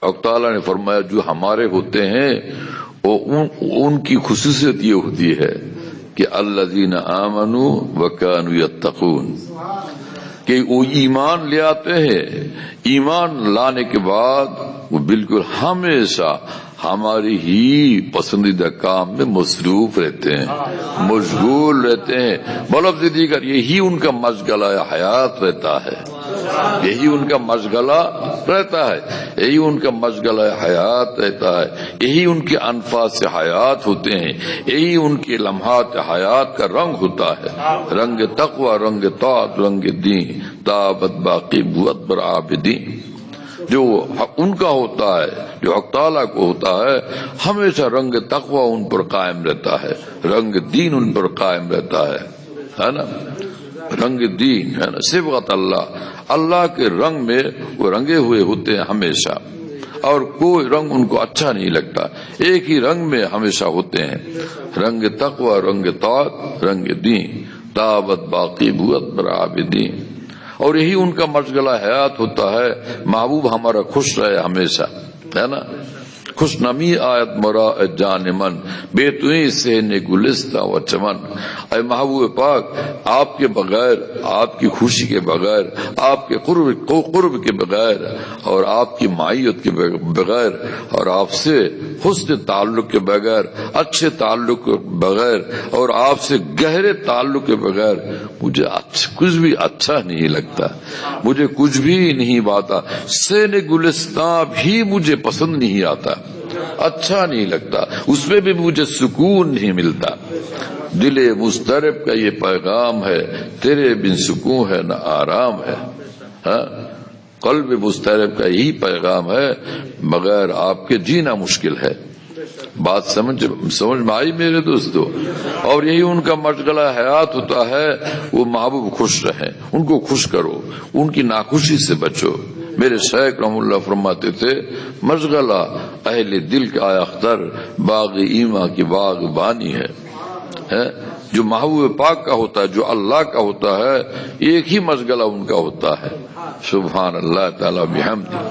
حق تعالیٰ نے فرمایا جو ہمارے ہوتے ہیں ان کی خصوصیت یہ ہوتی ہے کہ الذین آمنوا وکانوا یتقون، کہ وہ ایمان لے آتے ہیں، ایمان لانے کے بعد وہ بالکل ہمیشہ ہماری ہی پسندیدہ کام میں مصروف رہتے ہیں، مشغول رہتے ہیں، بلفظ دیگر یہی ان کا مشغلہ حیات رہتا ہے، یہی ان کا مشغلہ رہتا ہے، یہی ان کا مشغلہ حیات رہتا ہے، یہی ان کے انفاس سے حیات ہوتے ہیں، یہی ان کے لمحات حیات کا رنگ ہوتا ہے، رنگ تقوی، رنگ طاعت، رنگ دین، تابت باقی بوت بر عابدین، جو ان کا ہوتا ہے، جو حق تعالیٰ کو ہوتا ہے، ہمیشہ رنگ تقوی ان پر قائم رہتا ہے، رنگ دین ان پر قائم رہتا ہے نا، رنگ دین ہے نا، صبغت اللہ کے رنگ میں وہ رنگے ہوئے ہوتے ہیں ہمیشہ، اور کوئی رنگ ان کو اچھا نہیں لگتا، ایک ہی رنگ میں ہمیشہ ہوتے ہیں، رنگ تقوی، رنگ طاعت، رنگ دین، تابت باقی بوت بر عابدین، اور یہی ان کا مشغلہ حیات ہوتا ہے، محبوب ہمارا خوش رہے ہمیشہ، ہے نا، خوش نمی آیت مرا جان من بے تویں سہن گلستہ و چمن، اے محبوب پاک آپ کے بغیر، آپ کی خوشی کے بغیر، آپ کے قرب کے بغیر، اور آپ کی معیت کے بغیر، اور آپ سے حسن تعلق کے بغیر، اچھے تعلق کے بغیر، اور آپ سے گہرے تعلق کے بغیر مجھے کچھ بھی اچھا نہیں لگتا، مجھے کچھ بھی نہیں باتا، سین گلستان بھی مجھے پسند نہیں آتا، اچھا نہیں لگتا، اس میں بھی مجھے سکون نہیں ملتا، دل مضطرب کا یہ پیغام ہے، تیرے بن سکون ہے نہ آرام ہے، ہاں، قلب مضطرب کا یہی پیغام ہے، بغیر آپ کے جینا مشکل ہے، بات سمجھ میں آئی میرے دوستو، اور یہی ان کا مشغلہ حیات ہوتا ہے، وہ محبوب خوش رہیں، ان کو خوش کرو، ان کی ناخوشی سے بچو، میرے شیخ رحم اللہ فرماتے تھے مشغلہ اہل دل کا اختر باغ ایما کی باغ بانی ہے، جو محبوب پاک کا ہوتا ہے، جو اللہ کا ہوتا ہے، ایک ہی مشغلہ ان کا ہوتا ہے، سبحان اللہ تعالی بحمدہ۔